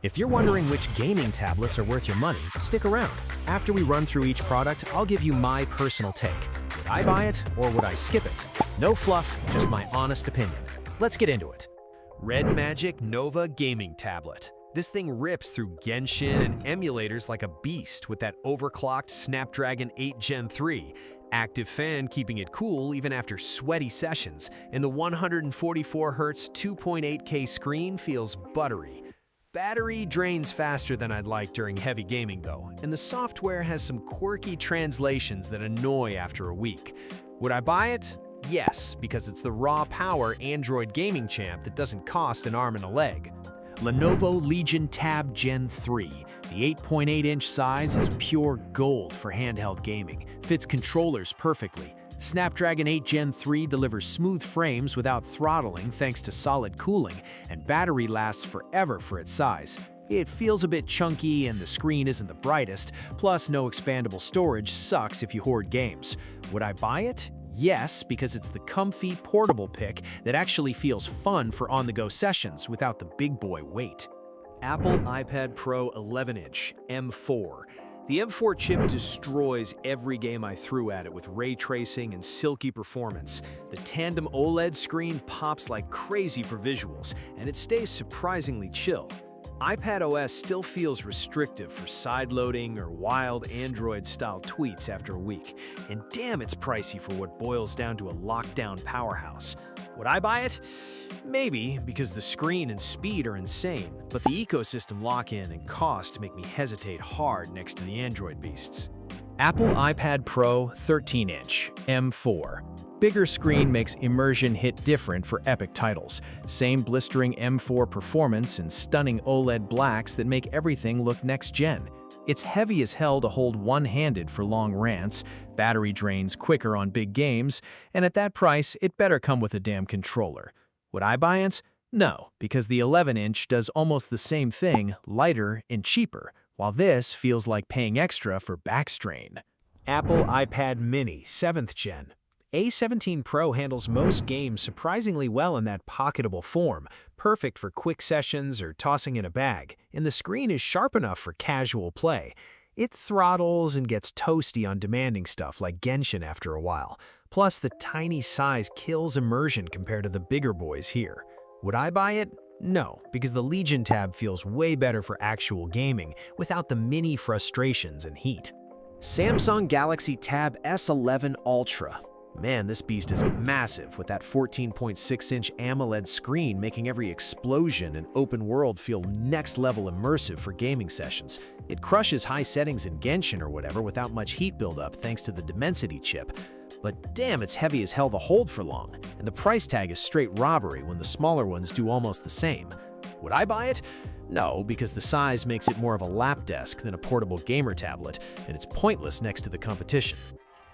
If you're wondering which gaming tablets are worth your money, stick around. After we run through each product, I'll give you my personal take. Would I buy it or would I skip it? No fluff, just my honest opinion. Let's get into it. Red Magic Nova Gaming Tablet. This thing rips through Genshin and emulators like a beast with that overclocked Snapdragon 8 Gen 3. Active fan keeping it cool even after sweaty sessions, and the 144Hz 2.8K screen feels buttery. Battery drains faster than I'd like during heavy gaming though, and the software has some quirky translations that annoy after a week. Would I buy it? Yes, because it's the raw power Android gaming champ that doesn't cost an arm and a leg. Lenovo Legion Tab Gen 3. The 8.8-inch size is pure gold for handheld gaming, fits controllers perfectly. Snapdragon 8 Gen 3 delivers smooth frames without throttling thanks to solid cooling, and battery lasts forever for its size. It feels a bit chunky and the screen isn't the brightest, plus no expandable storage sucks if you hoard games. Would I buy it? Yes, because it's the comfy, portable pick that actually feels fun for on-the-go sessions without the big boy weight. Apple iPad Pro 11-inch M4. The M4 chip destroys every game I threw at it with ray tracing and silky performance. The tandem OLED screen pops like crazy for visuals, and it stays surprisingly chill. iPadOS still feels restrictive for sideloading or wild Android-style tweets after a week. And damn, it's pricey for what boils down to a lockdown powerhouse. Would I buy it? Maybe, because the screen and speed are insane, but the ecosystem lock-in and cost make me hesitate hard next to the Android beasts. Apple iPad Pro 13-inch M4. Bigger screen makes immersion hit different for epic titles. Same blistering M4 performance and stunning OLED blacks that make everything look next-gen. It's heavy as hell to hold one-handed for long rants, battery drains quicker on big games, and at that price, it better come with a damn controller. Would I buy it? No, because the 11-inch does almost the same thing, lighter and cheaper, while this feels like paying extra for back strain. Apple iPad Mini 7th Gen. A17 Pro handles most games surprisingly well in that pocketable form, perfect for quick sessions or tossing in a bag, and the screen is sharp enough for casual play. It throttles and gets toasty on demanding stuff like Genshin after a while. Plus, the tiny size kills immersion compared to the bigger boys here. Would I buy it? No, because the Legion Tab feels way better for actual gaming without the mini frustrations and heat. Samsung Galaxy Tab S10 Ultra. Man, this beast is massive, with that 14.6-inch AMOLED screen making every explosion and open world feel next-level immersive for gaming sessions. It crushes high settings in Genshin or whatever without much heat buildup thanks to the Dimensity chip. But damn, it's heavy as hell to hold for long, and the price tag is straight robbery when the smaller ones do almost the same. Would I buy it? No, because the size makes it more of a lap desk than a portable gamer tablet, and it's pointless next to the competition.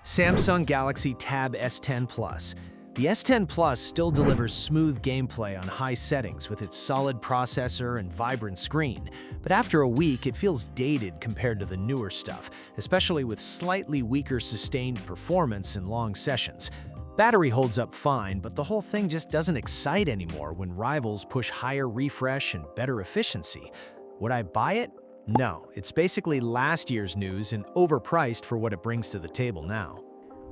Samsung Galaxy Tab S10 Plus. The S10 Plus still delivers smooth gameplay on high settings with its solid processor and vibrant screen, but after a week it feels dated compared to the newer stuff, especially with slightly weaker sustained performance in long sessions. Battery holds up fine, but the whole thing just doesn't excite anymore when rivals push higher refresh and better efficiency. Would I buy it? No, it's basically last year's news and overpriced for what it brings to the table now.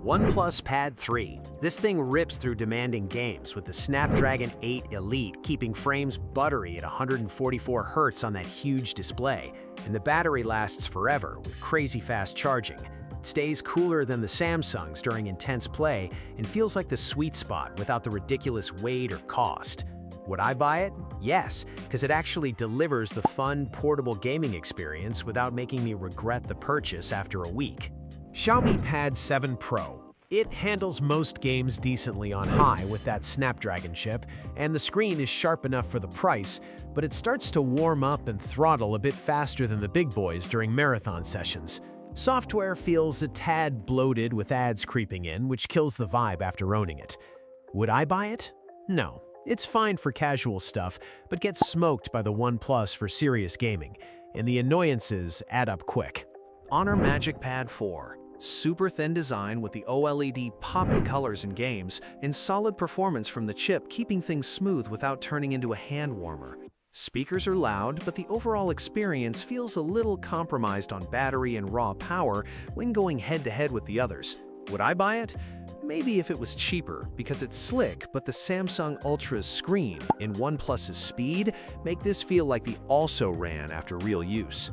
OnePlus Pad 3. This thing rips through demanding games with the Snapdragon 8 Elite keeping frames buttery at 144Hz on that huge display, and the battery lasts forever with crazy fast charging. It stays cooler than the Samsungs during intense play and feels like the sweet spot without the ridiculous weight or cost. Would I buy it? Yes, because it actually delivers the fun, portable gaming experience without making me regret the purchase after a week. Xiaomi Pad 7 Pro. It handles most games decently on high with that Snapdragon chip, and the screen is sharp enough for the price, but it starts to warm up and throttle a bit faster than the big boys during marathon sessions. Software feels a tad bloated with ads creeping in, which kills the vibe after owning it. Would I buy it? No. It's fine for casual stuff, but gets smoked by the OnePlus for serious gaming, and the annoyances add up quick. Honor MagicPad 4. Super thin design with the OLED pop-in colors in games, and solid performance from the chip keeping things smooth without turning into a hand warmer. Speakers are loud, but the overall experience feels a little compromised on battery and raw power when going head-to-head with the others. Would I buy it? Maybe if it was cheaper, because it's slick, but the Samsung Ultra's screen and OnePlus's speed make this feel like the also ran after real use.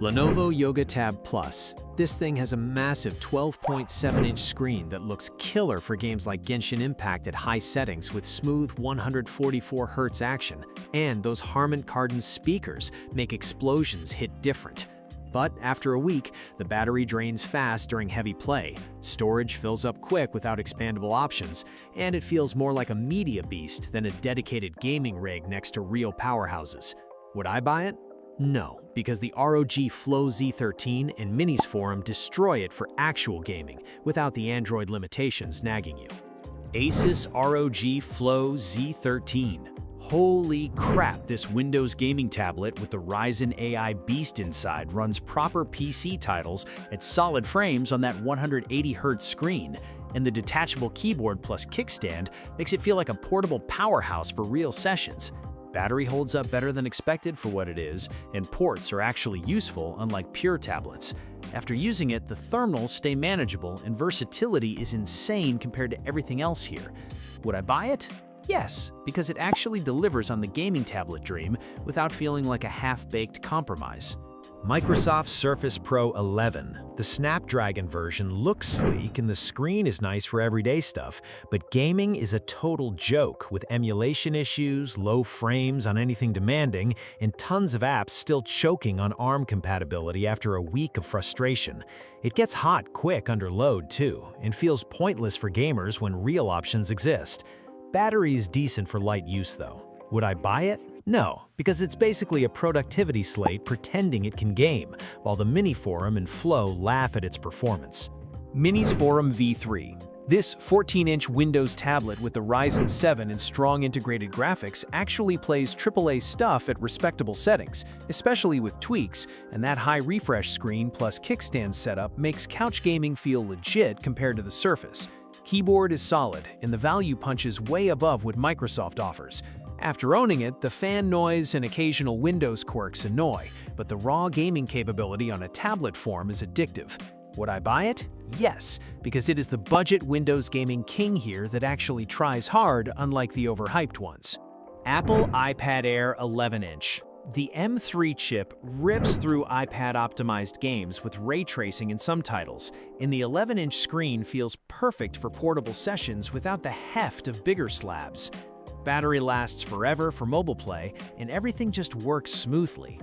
Lenovo Yoga Tab Plus. This thing has a massive 12.7-inch screen that looks killer for games like Genshin Impact at high settings with smooth 144Hz action, and those Harman Kardon speakers make explosions hit different. But after a week, the battery drains fast during heavy play, storage fills up quick without expandable options, and it feels more like a media beast than a dedicated gaming rig next to real powerhouses. Would I buy it? No, because the ROG Flow Z13 and Minis Forum destroy it for actual gaming without the Android limitations nagging you. Asus ROG Flow Z13. Holy crap, this Windows gaming tablet with the Ryzen AI Beast inside runs proper PC titles at solid frames on that 180Hz screen, and the detachable keyboard plus kickstand makes it feel like a portable powerhouse for real sessions. Battery holds up better than expected for what it is, and ports are actually useful unlike pure tablets. After using it, the thermals stay manageable and versatility is insane compared to everything else here. Would I buy it? Yes, because it actually delivers on the gaming tablet dream without feeling like a half-baked compromise. Microsoft Surface Pro 11. The Snapdragon version looks sleek and the screen is nice for everyday stuff, but gaming is a total joke with emulation issues, low frames on anything demanding, and tons of apps still choking on ARM compatibility after a week of frustration. It gets hot quick under load too, and feels pointless for gamers when real options exist. Battery is decent for light use though. Would I buy it? No, because it's basically a productivity slate pretending it can game, while the Mini Forum and Flow laugh at its performance. Minis Forum V3. This 14-inch Windows tablet with the Ryzen 7 and strong integrated graphics actually plays AAA stuff at respectable settings, especially with tweaks, and that high refresh screen plus kickstand setup makes couch gaming feel legit compared to the Surface. Keyboard is solid, and the value punches way above what Microsoft offers. After owning it, the fan noise and occasional Windows quirks annoy, but the raw gaming capability on a tablet form is addictive. Would I buy it? Yes, because it is the budget Windows gaming king here that actually tries hard, unlike the overhyped ones. Apple iPad Air 11-inch. The M3 chip rips through iPad-optimized games with ray tracing in some titles, and the 11-inch screen feels perfect for portable sessions without the heft of bigger slabs. Battery lasts forever for mobile play, and everything just works smoothly.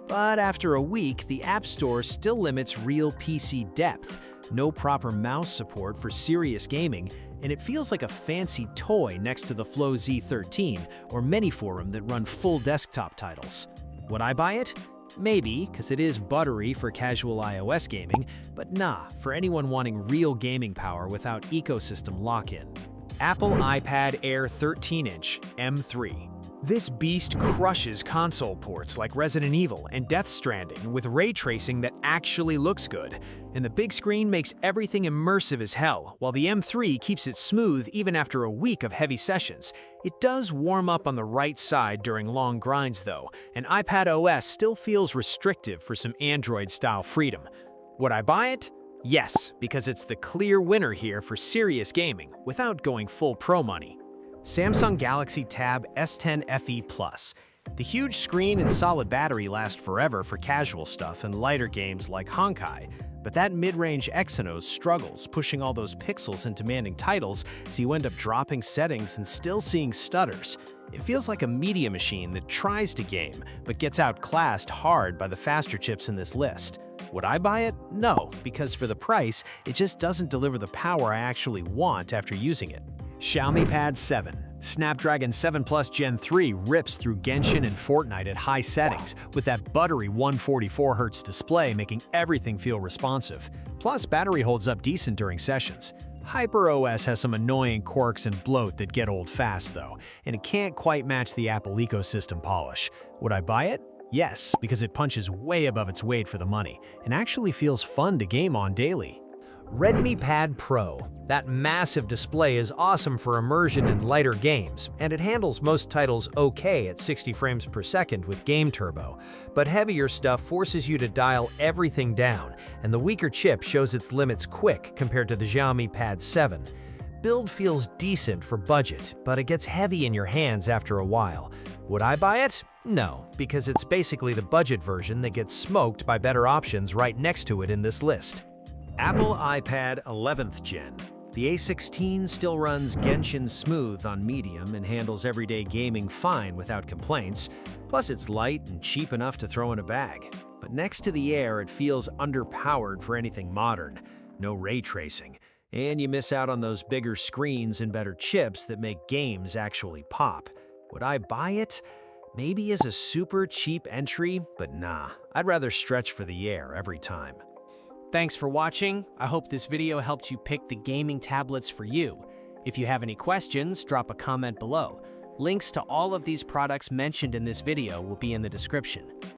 But after a week, the App Store still limits real PC depth, no proper mouse support for serious gaming, and it feels like a fancy toy next to the Flow Z13 or Mini Forum that run full desktop titles. Would I buy it? Maybe, because it is buttery for casual iOS gaming, but nah, for anyone wanting real gaming power without ecosystem lock-in. Apple iPad Air 13-inch M3. This beast crushes console ports like Resident Evil and Death Stranding with ray tracing that actually looks good, and the big screen makes everything immersive as hell, while the M3 keeps it smooth even after a week of heavy sessions. It does warm up on the right side during long grinds though, and iPad OS still feels restrictive for some Android-style freedom. Would I buy it? Yes, because it's the clear winner here for serious gaming without going full pro money. Samsung Galaxy Tab S10 FE Plus. The huge screen and solid battery last forever for casual stuff and lighter games like Honkai, but that mid-range Exynos struggles pushing all those pixels and demanding titles, so you end up dropping settings and still seeing stutters. It feels like a media machine that tries to game, but gets outclassed hard by the faster chips in this list. Would I buy it? No, because for the price, it just doesn't deliver the power I actually want after using it. Xiaomi Pad 7. Snapdragon 7 Plus Gen 3 rips through Genshin and Fortnite at high settings, with that buttery 144Hz display making everything feel responsive. Plus, battery holds up decent during sessions. HyperOS has some annoying quirks and bloat that get old fast though, and it can't quite match the Apple ecosystem polish. Would I buy it? Yes, because it punches way above its weight for the money, and actually feels fun to game on daily. Redmi Pad Pro. That massive display is awesome for immersion in lighter games, and it handles most titles okay at 60 frames per second with Game Turbo. But heavier stuff forces you to dial everything down, and the weaker chip shows its limits quick compared to the Xiaomi Pad 7. Build feels decent for budget, but it gets heavy in your hands after a while. Would I buy it? No, because it's basically the budget version that gets smoked by better options right next to it in this list. Apple iPad 11th Gen. The A16 still runs Genshin smooth on medium and handles everyday gaming fine without complaints, plus it's light and cheap enough to throw in a bag. But next to the Air, it feels underpowered for anything modern. No ray tracing, and you miss out on those bigger screens and better chips that make games actually pop. Would I buy it? Maybe as a super cheap entry, but nah, I'd rather stretch for the Air every time. Thanks for watching. I hope this video helped you pick the gaming tablets for you. If you have any questions, drop a comment below. Links to all of these products mentioned in this video will be in the description.